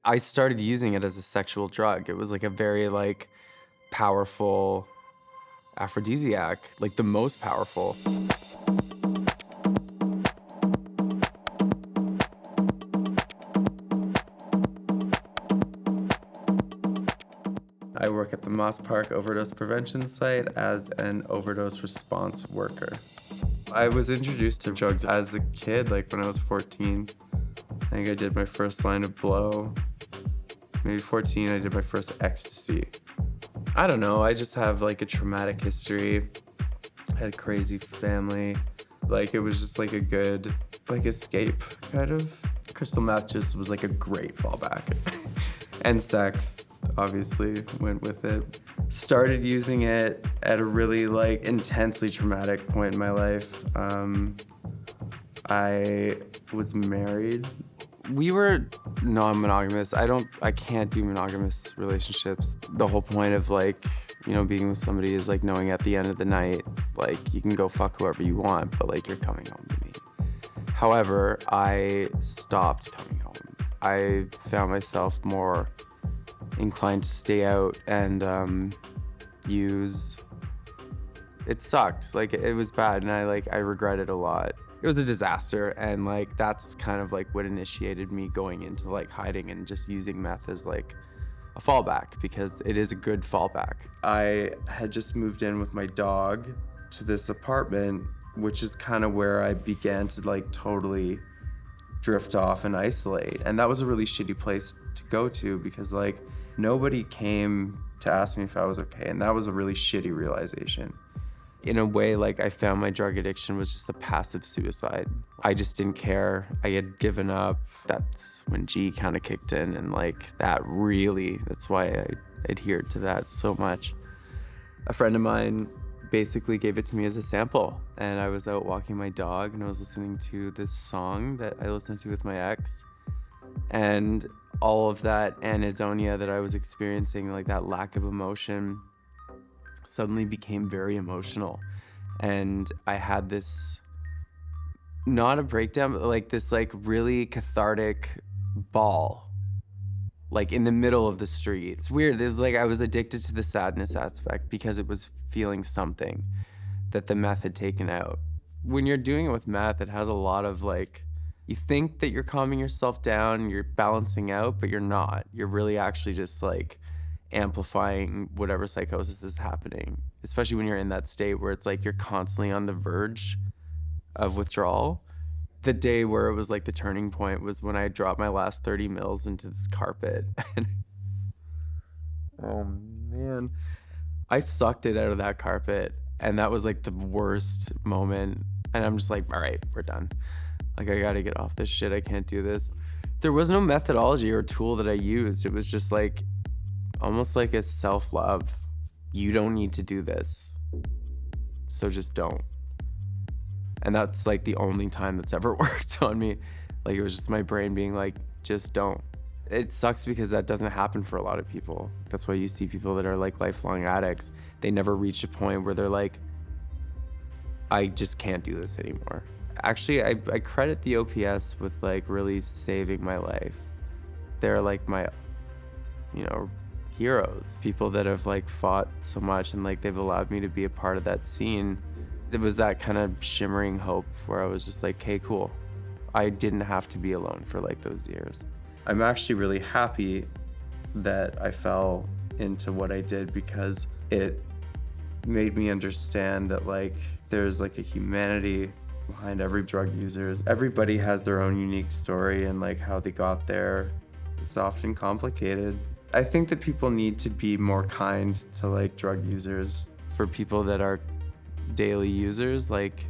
I started using it as a sexual drug. It was like a very like powerful aphrodisiac, like the most powerful. I work at the Moss Park Overdose Prevention Site as an overdose response worker. I was introduced to drugs as a kid, like when I was 14. I think I did my first line of blow. Maybe 14, I did my first ecstasy. I don't know, I just have like a traumatic history. I had a crazy family. Like it was just like a good, like escape, kind of. Crystal meth just was like a great fallback. And sex, obviously, went with it. Started using it at a really like intensely traumatic point in my life. I was married. We were non-monogamous. I can't do monogamous relationships. The whole point of like, you know, being with somebody is like knowing at the end of the night, like you can go fuck whoever you want, but like you're coming home to me. However, I stopped coming home. I found myself more inclined to stay out and use. It sucked. Like it was bad, and I regret it a lot. It was a disaster, and like that's kind of like what initiated me going into like hiding and just using meth as like a fallback, because it is a good fallback. I had just moved in with my dog to this apartment, which is kind of where I began to like totally drift off and isolate. And that was a really shitty place to go to because like nobody came to ask me if I was okay. And that was a really shitty realization. In a way, like I found my drug addiction was just a passive suicide. I just didn't care. I had given up. That's when G kind of kicked in, and like that's why I adhered to that so much. A friend of mine basically gave it to me as a sample, and I was out walking my dog and I was listening to this song that I listened to with my ex, and all of that anhedonia that I was experiencing, like that lack of emotion, suddenly became very emotional. And I had this, not a breakdown, but like this like really cathartic bawl, like in the middle of the street. It's weird. It was like I was addicted to the sadness aspect because it was feeling something that the meth had taken out. When you're doing it with meth, it has a lot of like, you think that you're calming yourself down, you're balancing out, but you're not. You're really actually just like amplifying whatever psychosis is happening, especially when you're in that state where it's like you're constantly on the verge of withdrawal. The day where it was like the turning point was when I dropped my last 30 mils into this carpet. Oh man, I sucked it out of that carpet, and that was like the worst moment. And I'm just like, all right, we're done. Like I gotta get off this shit, I can't do this. There was no methodology or tool that I used. It was just like almost like a self-love. You don't need to do this, so just don't. And that's like the only time that's ever worked on me. Like it was just my brain being like, just don't. It sucks because that doesn't happen for a lot of people. That's why you see people that are like lifelong addicts. They never reach a point where they're like, I just can't do this anymore. Actually, I credit the OPS with like really saving my life. They're like my, you know, heroes, people that have like fought so much and like they've allowed me to be a part of that scene. It was that kind of shimmering hope where I was just like, okay, cool. I didn't have to be alone for like those years. I'm actually really happy that I fell into what I did because it made me understand that like there's like a humanity behind every drug user. Everybody has their own unique story, and like how they got there is often complicated. I think that people need to be more kind to like drug users. For people that are daily users, like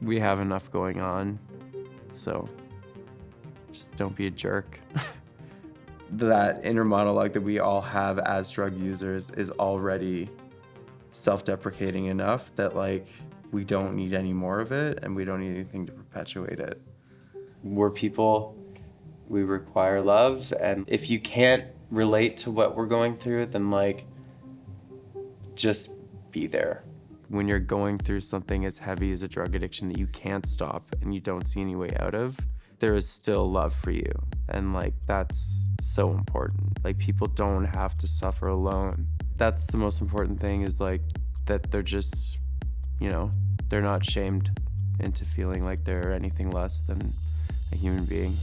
we have enough going on, so just don't be a jerk. That inner monologue that we all have as drug users is already self-deprecating enough that like we don't need any more of it, and we don't need anything to perpetuate it. We're people, we require love, and if you can't relate to what we're going through, then like just be there. When you're going through something as heavy as a drug addiction that you can't stop and you don't see any way out of, there is still love for you. And like, that's so important. Like, people don't have to suffer alone. That's the most important thing, is like that they're just, you know, they're not shamed into feeling like they're anything less than a human being.